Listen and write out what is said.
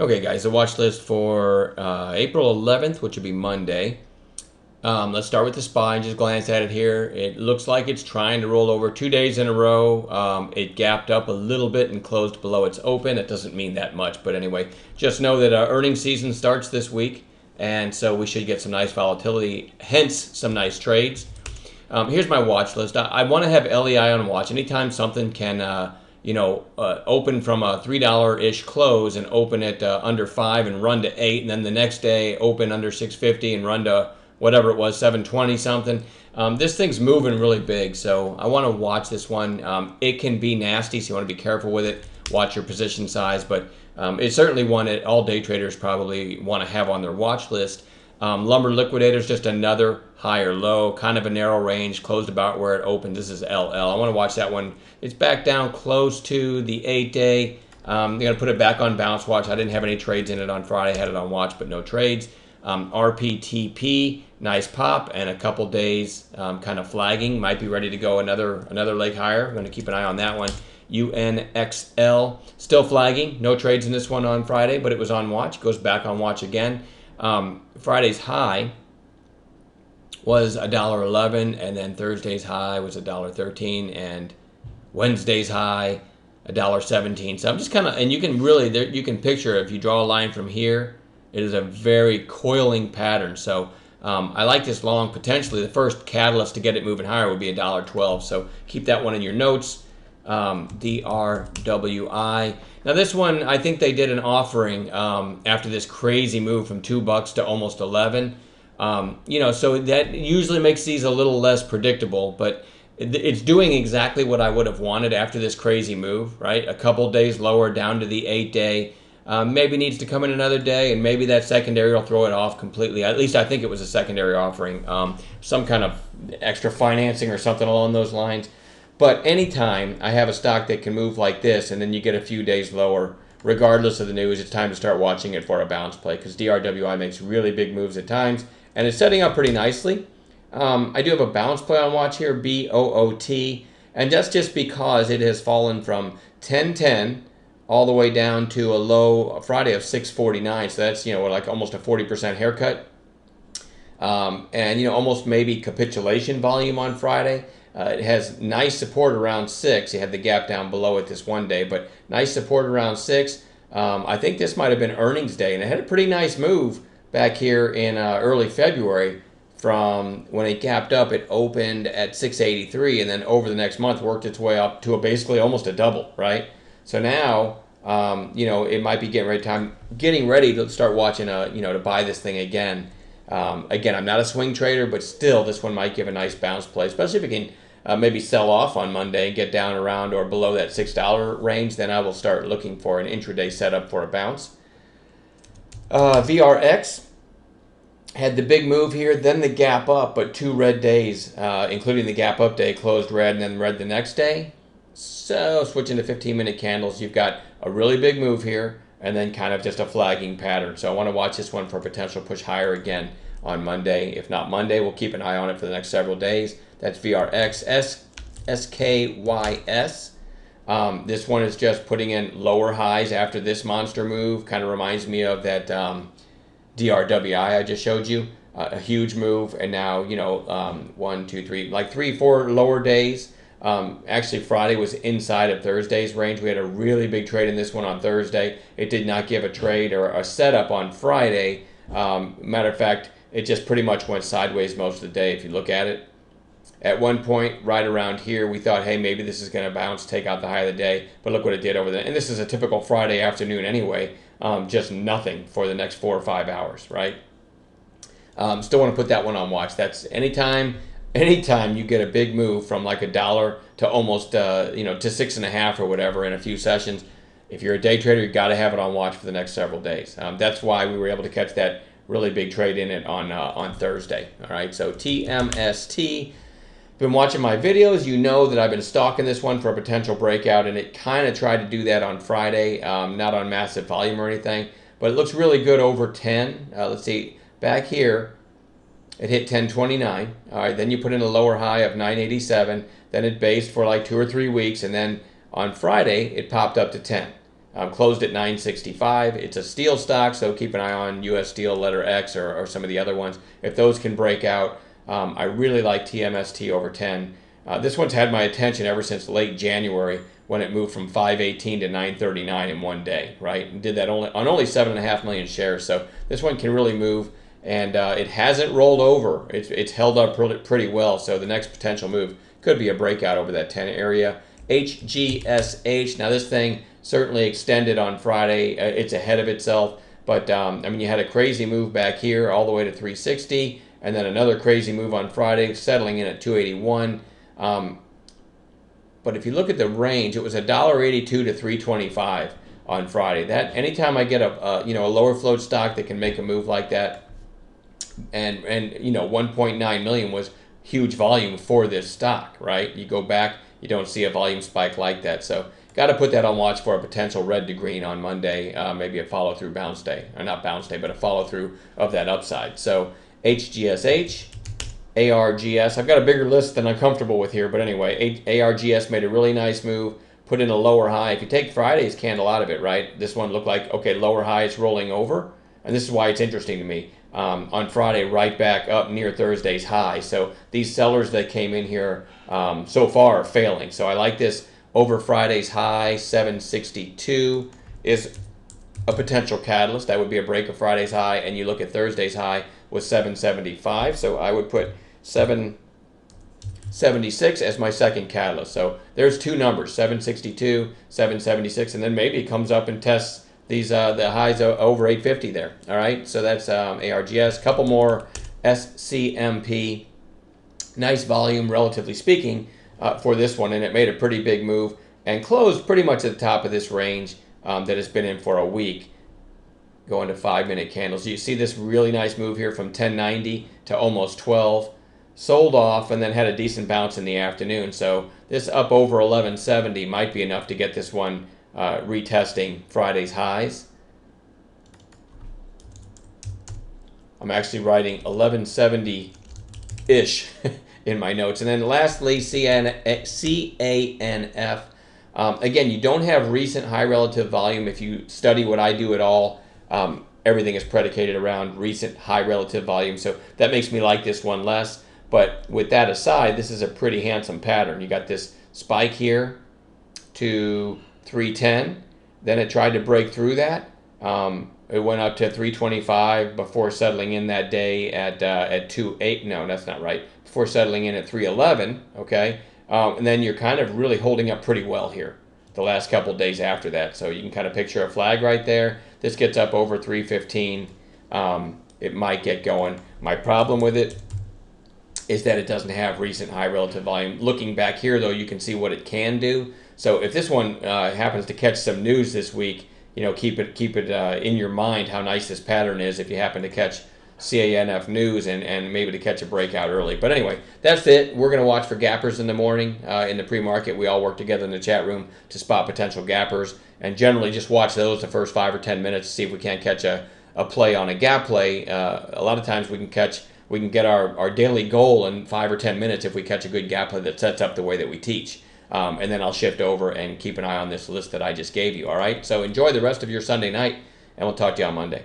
Okay, guys, the watch list for April 11th, which would be Monday. Let's start with the SPY and just glance at it here. It looks like it's trying to roll over 2 days in a row. It gapped up a little bit and closed below its open. It doesn't mean that much, but anyway, just know that earnings season starts this week, and so we should get some nice volatility, hence some nice trades. Here's my watch list. I want to have LEI on watch. Anytime something can, open from a $3-ish close and open at under 5 and run to 8, and then the next day open under 650 and run to whatever it was, 720 something. This thing's moving really big, so I want to watch this one. It can be nasty, so you want to be careful with it. Watch your position size, but it's certainly one that all day traders probably want to have on their watch list. Lumber Liquidators, just another higher low, kind of a narrow range, closed about where it opened. This is LL. I want to watch that one. It's back down close to the 8-day. I'm going to put it back on bounce watch. I didn't have any trades in it on Friday. I had it on watch, but no trades. RPTP, nice pop, and a couple days kind of flagging. Might be ready to go another leg higher. I'm going to keep an eye on that one. UNXL, still flagging. No trades in this one on Friday, but it was on watch. Goes back on watch again. Friday's high was $1.11, and then Thursday's high was $1.13, and Wednesday's high $1.17. So I'm just kind of, and you can really, you can picture if you draw a line from here, it is a very coiling pattern. So I like this long. Potentially, the first catalyst to get it moving higher would be $1.12. So keep that one in your notes. DRWI. Now this one, I think they did an offering after this crazy move from $2 to almost 11. So that usually makes these a little less predictable, but it's doing exactly what I would have wanted after this crazy move, right? A couple days lower down to the 8-day. Maybe needs to come in another day, and maybe that secondary will throw it off completely. At least I think it was a secondary offering, some kind of extra financing or something along those lines. But anytime I have a stock that can move like this and then you get a few days lower, regardless of the news, it's time to start watching it for a bounce play, because DRWI makes really big moves at times, and it's setting up pretty nicely. I do have a bounce play on watch here, BOOT, and that's just because it has fallen from 1010 all the way down to a low Friday of 649. So that's, like almost a 40% haircut. And almost maybe capitulation volume on Friday. It has nice support around 6. You had the gap down below it this one day, but nice support around 6. I think this might have been earnings day, and it had a pretty nice move back here in early February. From when it gapped up, it opened at 683, and then over the next month worked its way up to basically almost a double, right? So now, it might be getting ready to start watching to buy this thing again. Again, I'm not a swing trader, but still, this one might give a nice bounce play, especially if it can maybe sell off on Monday and get down around or below that $6 range. Then I will start looking for an intraday setup for a bounce. VRX had the big move here, then the gap up, but 2 red days, including the gap up day, closed red and then red the next day. So switching to 15-minute candles, you've got a really big move here, and then kind of just a flagging pattern. So I want to watch this one for a potential push higher again on Monday. If not Monday, we'll keep an eye on it for the next several days. That's VRX. SKYS. This one is just putting in lower highs after this monster move. Kind of reminds me of that DRWI I just showed you. A huge move, and now, 1, 2, 3, like 3, 4 lower days. Actually, Friday was inside of Thursday's range. We had a really big trade in this one on Thursday. It did not give a trade or a setup on Friday. Matter of fact, it just pretty much went sideways most of the day if you look at it. At one point, right around here, we thought, hey, maybe this is going to bounce, take out the high of the day. But look what it did over there. And this is a typical Friday afternoon anyway. Just nothing for the next 4 or 5 hours, right? Still want to put that one on watch. That's anytime you get a big move from like $1 to almost, to 6.5 or whatever in a few sessions. If you're a day trader, you got to have it on watch for the next several days. That's why we were able to catch that really big trade in it on Thursday. All right, so TMST. Been watching my videos, you know that I've been stalking this one for a potential breakout, and it kind of tried to do that on Friday, not on massive volume or anything, but it looks really good over 10. Let's see, back here, it hit 1029. All right, then you put in a lower high of 987, then it based for like 2 or 3 weeks, and then on Friday, it popped up to 10. Closed at 965. It's a steel stock, so keep an eye on US Steel, letter X, or some of the other ones. If those can break out, I really like TMST over 10. This one's had my attention ever since late January when it moved from 518 to 939 in one day, right? And did that on only 7.5 million shares. So this one can really move, and it hasn't rolled over. It's held up pretty well. So the next potential move could be a breakout over that 10 area. HGSH. Now this thing certainly extended on Friday. It's ahead of itself, but I mean, you had a crazy move back here all the way to 360, and then another crazy move on Friday, settling in at 281. But if you look at the range, it was $1.82 to 325 on Friday. That anytime I get a lower float stock that can make a move like that, and 1.9 million was huge volume for this stock, right? You go back, you don't see a volume spike like that. So got to put that on watch for a potential red to green on Monday, maybe a follow through bounce day, or not bounce day, but a follow through of that upside. So HGSH. ARGS. I've got a bigger list than I'm comfortable with here, but anyway, ARGS made a really nice move, put in a lower high. If you take Friday's candle out of it, right, this one looked like, okay, lower high, it's rolling over, and this is why it's interesting to me. On Friday, right back up near Thursday's high. So these sellers that came in here so far are failing. So I like this over Friday's high, 762 is a potential catalyst. That would be a break of Friday's high, and you look at Thursday's high was 775. So I would put 776 as my second catalyst. So there's two numbers, 762, 776, and then maybe it comes up and tests these the highs over 850 there. All right, so that's ARGS. Couple more, SCMP. Nice volume, relatively speaking, for this one, and it made a pretty big move and closed pretty much at the top of this range that it's been in for a week. Going to 5-minute candles. You see this really nice move here from 1090 to almost 12. Sold off and then had a decent bounce in the afternoon. So this up over 1170 might be enough to get this one retesting Friday's highs. I'm actually writing 1170-ish in my notes. And then lastly, CANF. Again, you don't have recent high relative volume. If you study what I do at all, everything is predicated around recent high relative volume. So that makes me like this one less. But with that aside, this is a pretty handsome pattern. You got this spike here to 310. Then it tried to break through that. It went up to 325 before settling in that day at 28. No, that's not right. Before settling in at 311. Okay. And then you're kind of really holding up pretty well here the last couple days after that. So you can kind of picture a flag right there. This gets up over 315. It might get going. My problem with it is that it doesn't have recent high relative volume. Looking back here, though, you can see what it can do. So if this one happens to catch some news this week, keep it in your mind how nice this pattern is if you happen to catch CANF news and maybe to catch a breakout early. But anyway, that's it. We're going to watch for gappers in the morning in the pre-market. We all work together in the chat room to spot potential gappers, and generally just watch those the first 5 or 10 minutes to see if we can't catch a play on a gap play. A lot of times we can get our daily goal in 5 or 10 minutes if we catch a good gap play that sets up the way that we teach. And then I'll shift over and keep an eye on this list that I just gave you. All right, so enjoy the rest of your Sunday night, and we'll talk to you on Monday.